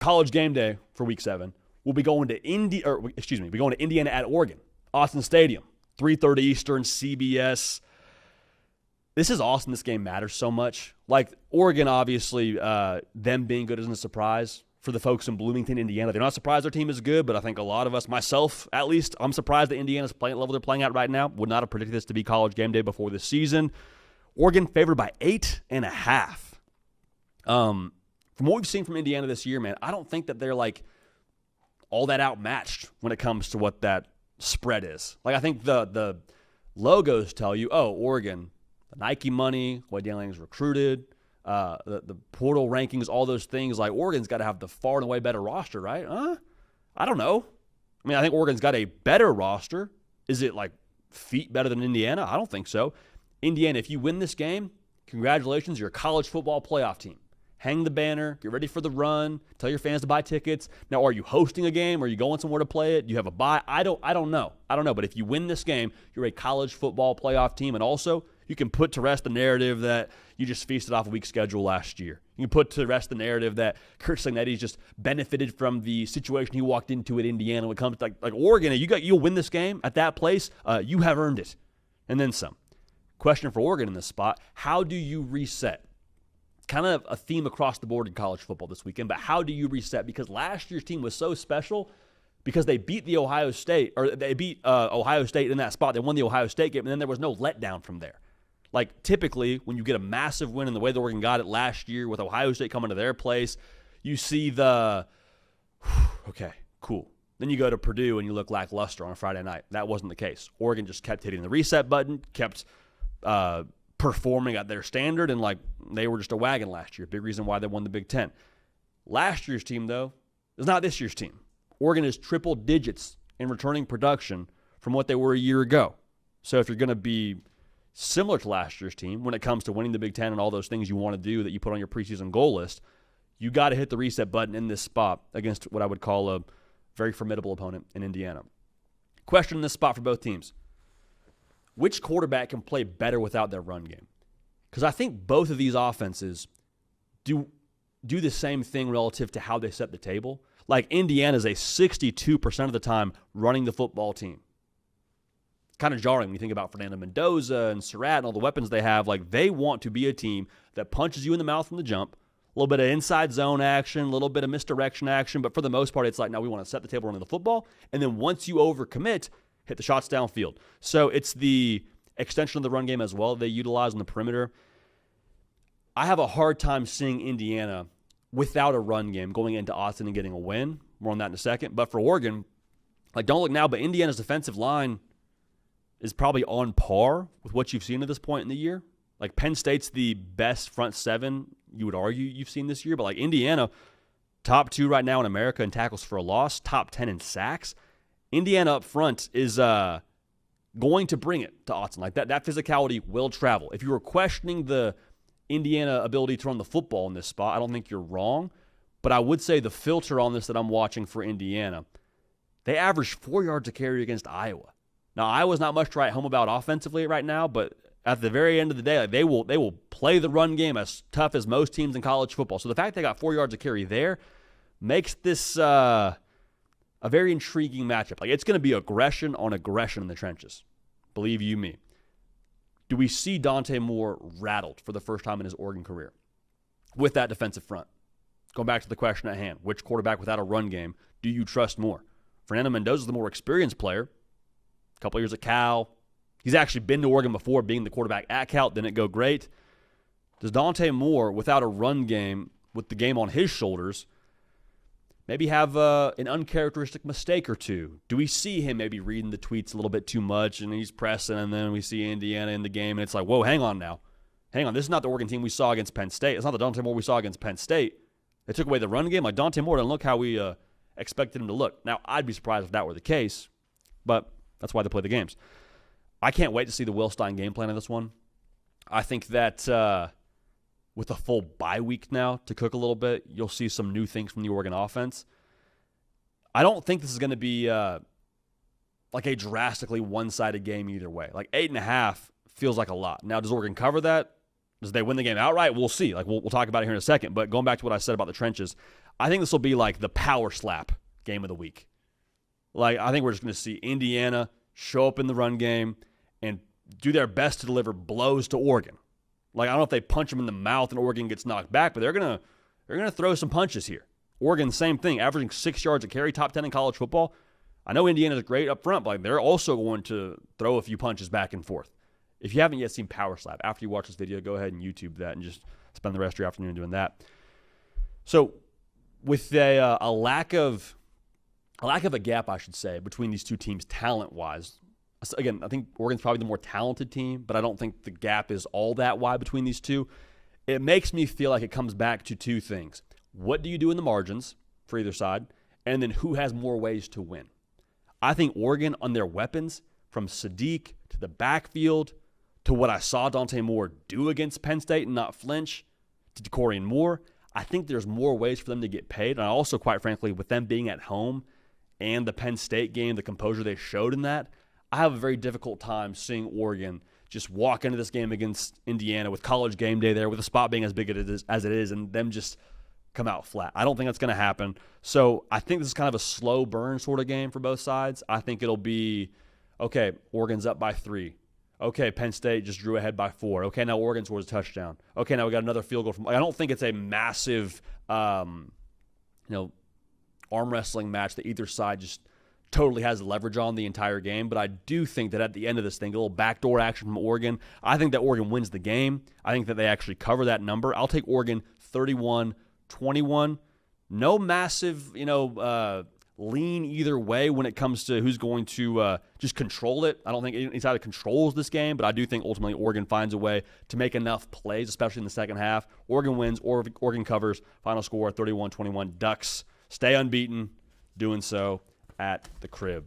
College game day for week 7. We'll be going to Indiana at Oregon, Austin Stadium, 3:30 Eastern, CBS. This is awesome. This game matters so much. Like Oregon, obviously, them being good isn't a surprise for the folks in Bloomington, Indiana. They're not surprised their team is good, but I think a lot of us, myself at least, I'm surprised that Indiana's playing level they're playing at right now. Would not have predicted this to be college game day before this season. Oregon favored by 8.5. From what we've seen from Indiana this year, man, I don't think that they're like all that outmatched when it comes to what that spread is. Like I think the logos tell you, oh, Oregon, the Nike money, what Dan Lanning's recruited, the portal rankings, all those things. Like Oregon's got to have the far and away better roster, right? I don't know. I mean, I think Oregon's got a better roster. Is it like feet better than Indiana? I don't think so. Indiana, if you win this game, congratulations, you're a college football playoff team. Hang the banner, get ready for the run, tell your fans to buy tickets. Now, are you hosting a game? Are you going somewhere to play it? Do you have a bye? I don't know. But if you win this game, you're a college football playoff team. And also, you can put to rest the narrative that you just feasted off a weak schedule last year. You can put to rest the narrative that Kurt Signetti's just benefited from the situation he walked into at Indiana when it comes to like Oregon. You'll win this game at that place. You have earned it. And then some. Question for Oregon in this spot, how do you reset? Kind of a theme across the board in college football this weekend, but how do you reset? Because last year's team was so special because they beat Ohio State in that spot. They won the Ohio State game, and then there was no letdown from there. Like typically when you get a massive win in the way that Oregon got it last year with Ohio State coming to their place, you see okay, cool. Then you go to Purdue and you look lackluster on a Friday night. That wasn't the case. Oregon just kept hitting the reset button, kept performing at their standard, and like they were just a wagon last year. Big reason why they won the Big Ten. Last year's team, though, is not this year's team. Oregon is triple digits in returning production from what they were a year ago. So if you're going to be similar to last year's team when it comes to winning the Big Ten and all those things you want to do that you put on your preseason goal list, you got to hit the reset button in this spot against what I would call a very formidable opponent in Indiana. Question in this spot for both teams. Which quarterback can play better without their run game? Because I think both of these offenses do the same thing relative to how they set the table. Like Indiana is a 62% of the time running the football team. Kind of jarring when you think about Fernando Mendoza and Surratt and all the weapons they have. Like they want to be a team that punches you in the mouth from the jump. A little bit of inside zone action, a little bit of misdirection action. But for the most part, it's like, no, we want to set the table running the football. And then once you overcommit, hit the shots downfield. So it's the extension of the run game as well they utilize on the perimeter. I have a hard time seeing Indiana without a run game going into Austin and getting a win. More on that in a second. But for Oregon, like don't look now, but Indiana's defensive line is probably on par with what you've seen at this point in the year. Like Penn State's the best front seven, you would argue, you've seen this year. But like Indiana, top 2 right now in America in tackles for a loss, top 10 in sacks. Indiana up front is going to bring it to Austin. Like that physicality will travel. If you were questioning the Indiana ability to run the football in this spot, I don't think you're wrong. But I would say the filter on this that I'm watching for Indiana, they averaged 4 yards a carry against Iowa. Now, Iowa's not much to write home about offensively right now, but at the very end of the day, like they will play the run game as tough as most teams in college football. So the fact they got 4 yards a carry there makes this a very intriguing matchup. Like it's going to be aggression on aggression in the trenches. Believe you me. Do we see Dante Moore rattled for the first time in his Oregon career with that defensive front? Going back to the question at hand, which quarterback without a run game do you trust more? Fernando Mendoza is the more experienced player. A couple years at Cal. He's actually been to Oregon before being the quarterback at Cal. Didn't go great. Does Dante Moore, without a run game, with the game on his shoulders, maybe have an uncharacteristic mistake or two? Do we see him maybe reading the tweets a little bit too much and he's pressing, and then we see Indiana in the game and it's like, whoa, hang on now. Hang on, this is not the Oregon team we saw against Penn State. It's not the Dante Moore we saw against Penn State. They took away the run game. Like Dante Moore didn't look how we expected him to look. Now, I'd be surprised if that were the case, but that's why they play the games. I can't wait to see the Will Stein game plan of this one. I think that with a full bye week now to cook a little bit, you'll see some new things from the Oregon offense. I don't think this is going to be like a drastically one-sided game either way. Like 8.5 feels like a lot. Now, does Oregon cover that? Does they win the game outright? We'll see. Like we'll talk about it here in a second. But going back to what I said about the trenches, I think this will be like the power slap game of the week. Like, I think we're just going to see Indiana show up in the run game and do their best to deliver blows to Oregon. Like, I don't know if they punch them in the mouth and Oregon gets knocked back, but they're gonna throw some punches here. Oregon, same thing, averaging 6 yards a carry, top 10 in college football. I know Indiana's great up front, but they're also going to throw a few punches back and forth. If you haven't yet seen Power Slap, after you watch this video, go ahead and YouTube that and just spend the rest of your afternoon doing that. So, with a lack of a gap, I should say, between these two teams talent-wise. Again, I think Oregon's probably the more talented team, but I don't think the gap is all that wide between these two. It makes me feel like it comes back to two things. What do you do in the margins for either side? And then who has more ways to win? I think Oregon, on their weapons, from Sadiq to the backfield to what I saw Dante Moore do against Penn State and not flinch, to Corian Moore, I think there's more ways for them to get paid. And I also, quite frankly, with them being at home and the Penn State game, the composure they showed in that, I have a very difficult time seeing Oregon just walk into this game against Indiana with College game day there, with the spot being as big as it is, and them just come out flat. I don't think that's going to happen. So I think this is kind of a slow burn sort of game for both sides. I think it'll be, okay, Oregon's up by 3. Okay, Penn State just drew ahead by 4. Okay, now Oregon scores a touchdown. Okay, now we got another field goal from. I don't think it's a massive, arm wrestling match that either side just totally has leverage on the entire game. But I do think that at the end of this thing, a little backdoor action from Oregon, I think that Oregon wins the game. I think that they actually cover that number. I'll take Oregon 31-21. No massive, lean either way when it comes to who's going to just control it. I don't think any side controls this game, but I do think ultimately Oregon finds a way to make enough plays, especially in the second half. Oregon wins, Oregon covers. Final score 31-21. Ducks stay unbeaten, doing so at the crib.